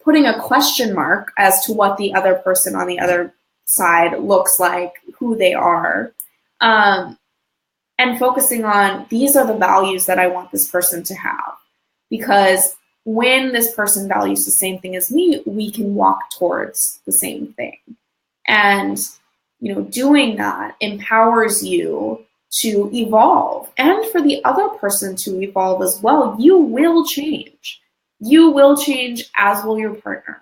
putting a question mark as to what the other person on the other side looks like, who they are, and focusing on, these are the values that I want this person to have. Because when this person values the same thing as me, we can walk towards the same thing. And, you know, doing that empowers you to evolve, and for the other person to evolve as well. You will change. You will change, as will your partner.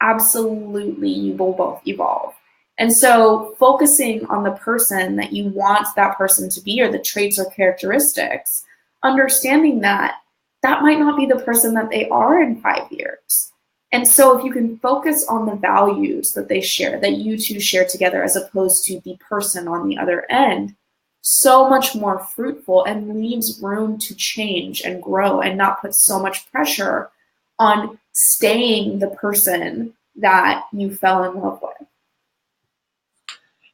Absolutely, you will both evolve. And so focusing on the person that you want that person to be, or the traits or characteristics, understanding that that might not be the person that they are in 5 years. And so if you can focus on the values that they share, that you two share together, as opposed to the person on the other end, so much more fruitful, and leaves room to change and grow, and not put so much pressure on staying the person that you fell in love with.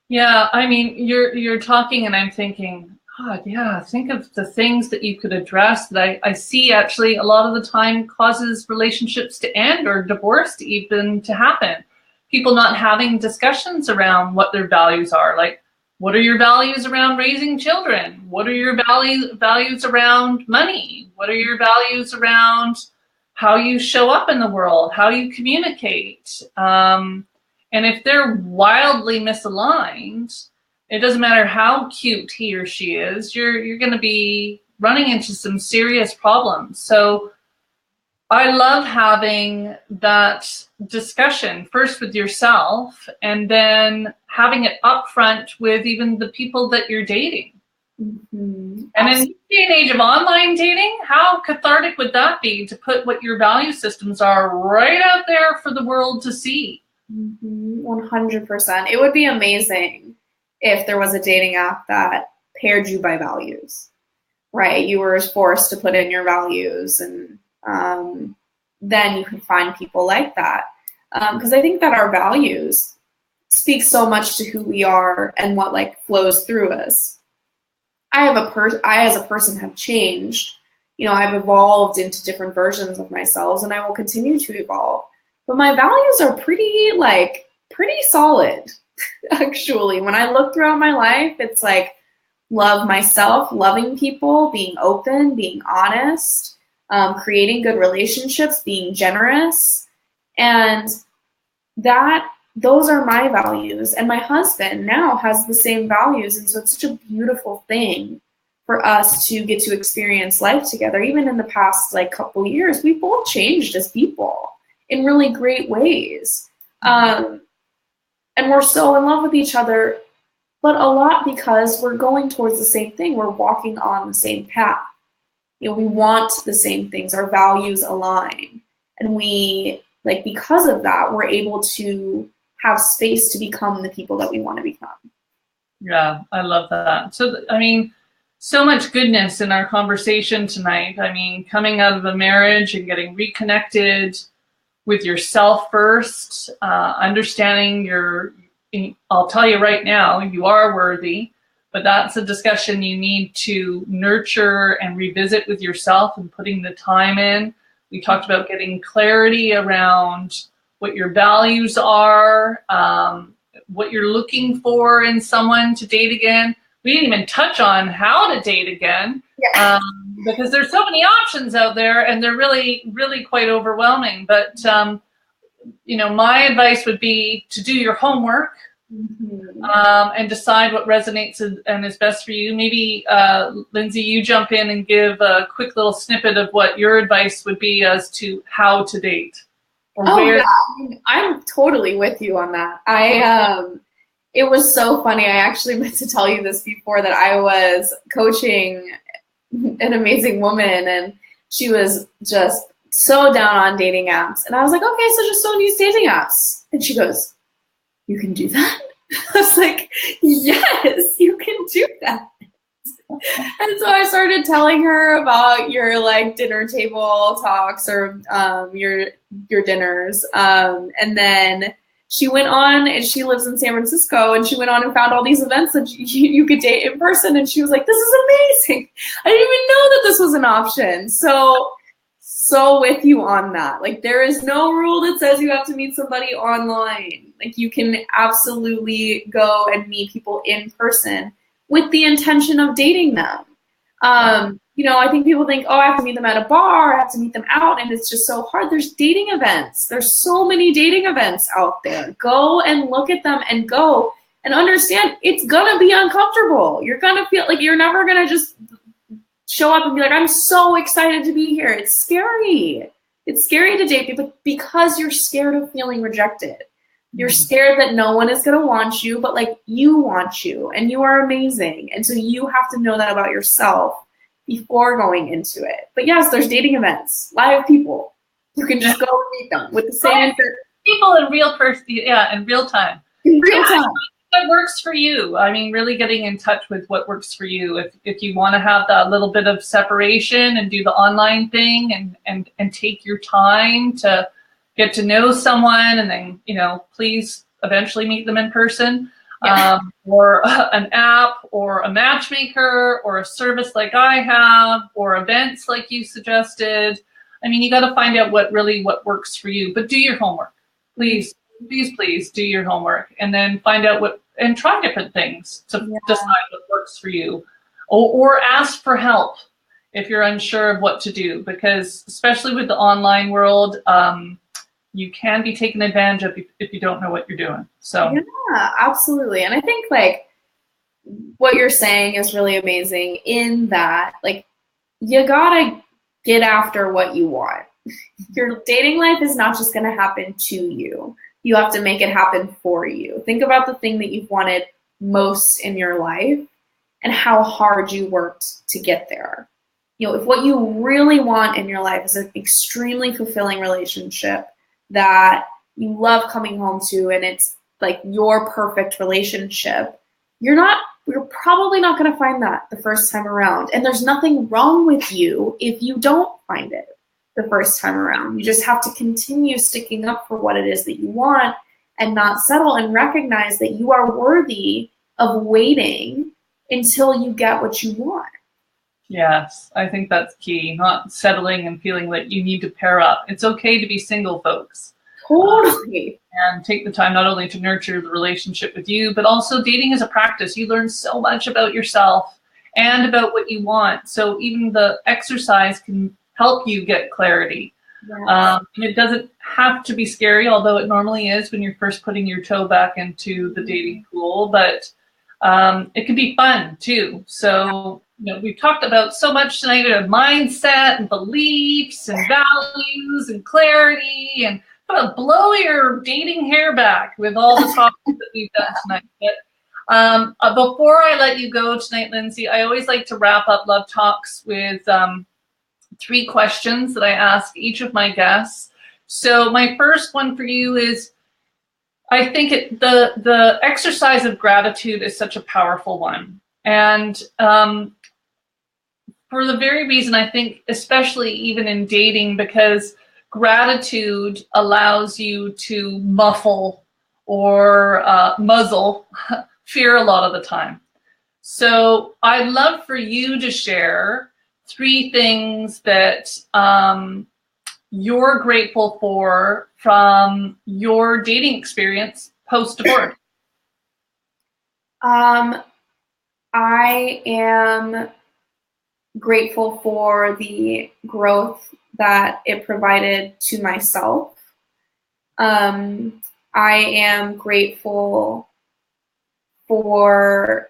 Yeah, I mean, you're talking and I'm thinking, God, yeah, think of the things that you could address that I see actually a lot of the time causes relationships to end, or divorce to even to happen. People not having discussions around what their values are. Like, what are your values around raising children? What are your values around money? What are your values around how you show up in the world, how you communicate? And if they're wildly misaligned, it doesn't matter how cute he or she is, you're going to be running into some serious problems. So I love having that discussion first with yourself, and then having it up front with even the people that you're dating. Mm-hmm. And in this day and age of online dating, how cathartic would that be to put what your value systems are right out there for the world to see? 100%. It would be amazing if there was a dating app that paired you by values, right? You were forced to put in your values, and then you could find people like that. Because I think that our values speak so much to who we are and what like flows through us. I as a person have changed. You know, I've evolved into different versions of myself, and I will continue to evolve. But my values are pretty solid, actually. When I look throughout my life, it's like love myself, loving people, being open, being honest, creating good relationships, being generous. And those are my values. And my husband now has the same values. And so it's such a beautiful thing for us to get to experience life together. Even in the past couple years, we've both changed as people in really great ways. And we're so in love with each other, but a lot because we're going towards the same thing. We're walking on the same path. You know, we want the same things. Our values align. And because of that, we're able to have space to become the people that we want to become. Yeah, I love that. So, I mean, so much goodness in our conversation tonight. I mean, coming out of a marriage and getting reconnected with yourself first, understanding I'll tell you right now, you are worthy, but that's a discussion you need to nurture and revisit with yourself and putting the time in. We talked about getting clarity around what your values are, what you're looking for in someone to date again. We didn't even touch on how to date again, because there's so many options out there and they're really, really quite overwhelming. But, my advice would be to do your homework, and decide what resonates and is best for you. Maybe, Lindsey, you jump in and give a quick little snippet of what your advice would be as to how to date. Yeah, I'm totally with you on that. It was so funny. I actually meant to tell you this before, that I was coaching an amazing woman, and she was just so down on dating apps. And I was like, okay, so just don't use dating apps. And she goes, you can do that? I was like, yes, you can do that. And so I started telling her about your dinner table talks or your dinners. And then she went on, and she lives in San Francisco, and she went on and found all these events that you could date in person. And she was like, this is amazing. I didn't even know that this was an option. So with you on that. There is no rule that says you have to meet somebody online. You can absolutely go and meet people in person with the intention of dating them. I think people think, oh, I have to meet them at a bar, I have to meet them out, and it's just so hard. There's dating events. There's so many dating events out there. Go and look at them and go and understand it's gonna be uncomfortable. You're gonna feel like you're never gonna just show up and be like, I'm so excited to be here. It's scary. It's scary to date people because you're scared of feeling rejected. You're scared that no one is going to want you, but you want you, and you are amazing. And so you have to know that about yourself before going into it. But yes, there's dating events, live people. You can just go and meet them with the same people in real person, in real time. In real time. What works for you? I mean, really getting in touch with what works for you. If you want to have that little bit of separation and do the online thing and take your time to get to know someone, and then, please eventually meet them in person, or an app, or a matchmaker, or a service like I have, or events like you suggested. I mean, you got to find out what works for you, but do your homework. Please do your homework, and then find out and try different things to decide what works for you, or ask for help if you're unsure of what to do, because especially with the online world, you can be taken advantage of if you don't know what you're doing. So yeah, absolutely. And I think what you're saying is really amazing in that you gotta get after what you want. Your dating life is not just gonna happen to you. You have to make it happen for you. Think about the thing that you've wanted most in your life and how hard you worked to get there. If what you really want in your life is an extremely fulfilling relationship that you love coming home to, and it's your perfect relationship, you're probably not going to find that the first time around. And there's nothing wrong with you if you don't find it the first time around. You just have to continue sticking up for what it is that you want and not settle, and recognize that you are worthy of waiting until you get what you want. Yes, I think that's key. Not settling and feeling that you need to pair up. It's okay to be single, folks. Totally. And take the time not only to nurture the relationship with you, but also dating is a practice. You learn so much about yourself and about what you want. So even the exercise can help you get clarity. Yes. And it doesn't have to be scary, although it normally is when you're first putting your toe back into the dating pool. But it can be fun too. So we've talked about so much tonight about mindset and beliefs and values and clarity, and kind of blow your dating hair back with all the topics that we've done tonight. But before I let you go tonight, Lindsey, I always like to wrap up Love Talks with 3 questions that I ask each of my guests. So my first one for you is, I think the exercise of gratitude is such a powerful one. And for the very reason, I think, especially even in dating, because gratitude allows you to muffle or muzzle fear a lot of the time. So I'd love for you to share 3 things that you're grateful for from your dating experience post-divorce. I am grateful for the growth that it provided to myself. I am grateful for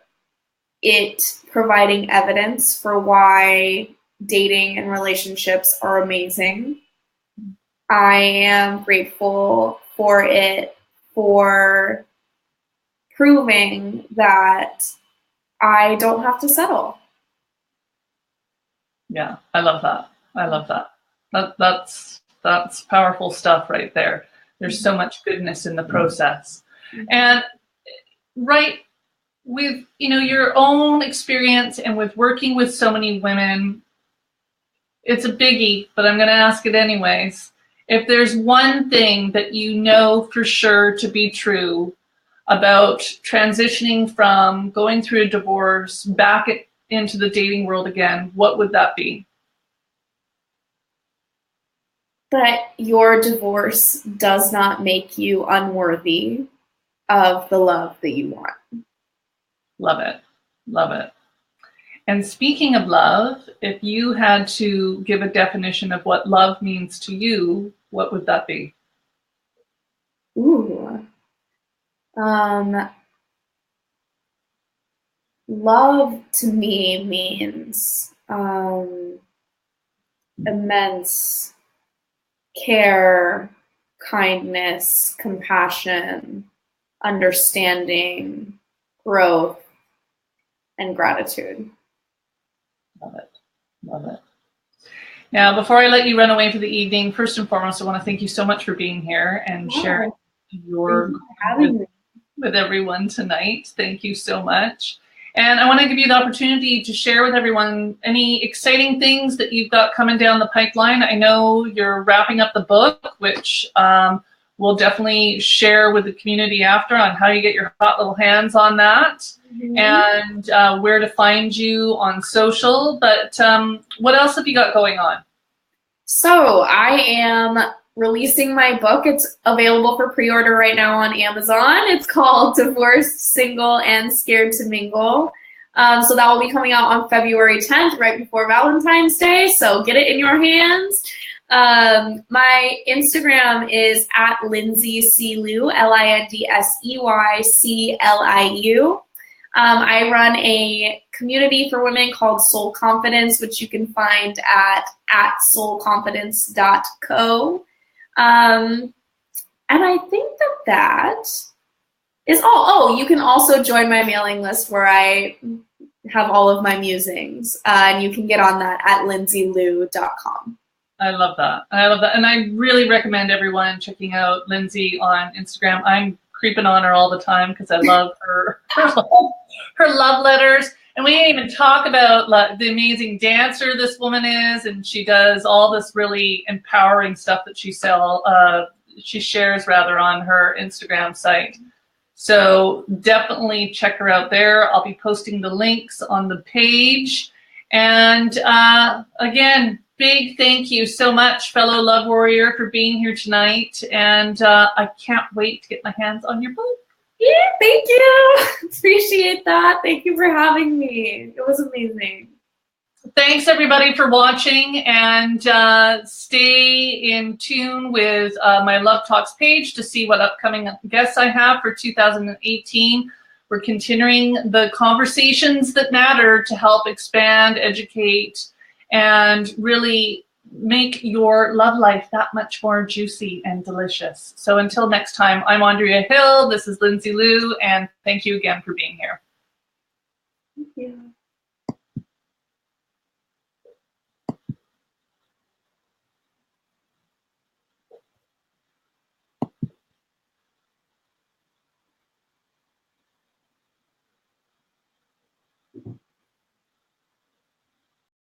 it providing evidence for why dating and relationships are amazing. I am grateful for it for proving that I don't have to settle. Yeah, I love that. I love that. That's powerful stuff right there. There's so much goodness in the process. And right with your own experience and with working with so many women, it's a biggie, but I'm going to ask it anyways. If there's one thing that you know for sure to be true about transitioning from going through a divorce back into the dating world again, what would that be? That your divorce does not make you unworthy of the love that you want. Love it. Love it. And speaking of love, if you had to give a definition of what love means to you, what would that be? Ooh. Love to me means immense care, kindness, compassion, understanding, growth, and gratitude. Love it. Love it. Now, before I let you run away for the evening, first and foremost, I want to thank you so much for being here and sharing your with everyone tonight. Thank you so much. And I want to give you the opportunity to share with everyone any exciting things that you've got coming down the pipeline. I know you're wrapping up the book, which we'll definitely share with the community after on how you get your hot little hands on that, and where to find you on social. But what else have you got going on? So I am releasing my book. It's available for pre-order right now on Amazon. It's called Divorced, Single, and Scared to Mingle. So that will be coming out on February 10th, right before Valentine's Day. So get it in your hands. My Instagram is at Lindsey C. Liu, LindseyCliu. I run a community for women called Soul Confidence, which you can find at soulconfidence.co. And I think that is all. Oh, you can also join my mailing list where I have all of my musings, and you can get on that at lindseyliu.com. I love that. I love that. And I really recommend everyone checking out Lindsey on Instagram. I'm creeping on her all the time because I love her love letters. And we didn't even talk about the amazing dancer this woman is, and she does all this really empowering stuff that she shares rather on her Instagram site. So definitely check her out there. I'll be posting the links on the page. And again, big thank you so much, fellow love warrior, for being here tonight. And I can't wait to get my hands on your book. Yeah, thank you. Appreciate that. Thank you for having me. It was amazing. Thanks everybody for watching, and stay in tune with my Love Talks page to see what upcoming guests I have for 2018. We're continuing the conversations that matter to help expand, educate, and really make your love life that much more juicy and delicious. So until next time, I'm Andrea Hill, this is Lindsey Liu, and thank you again for being here. Thank you.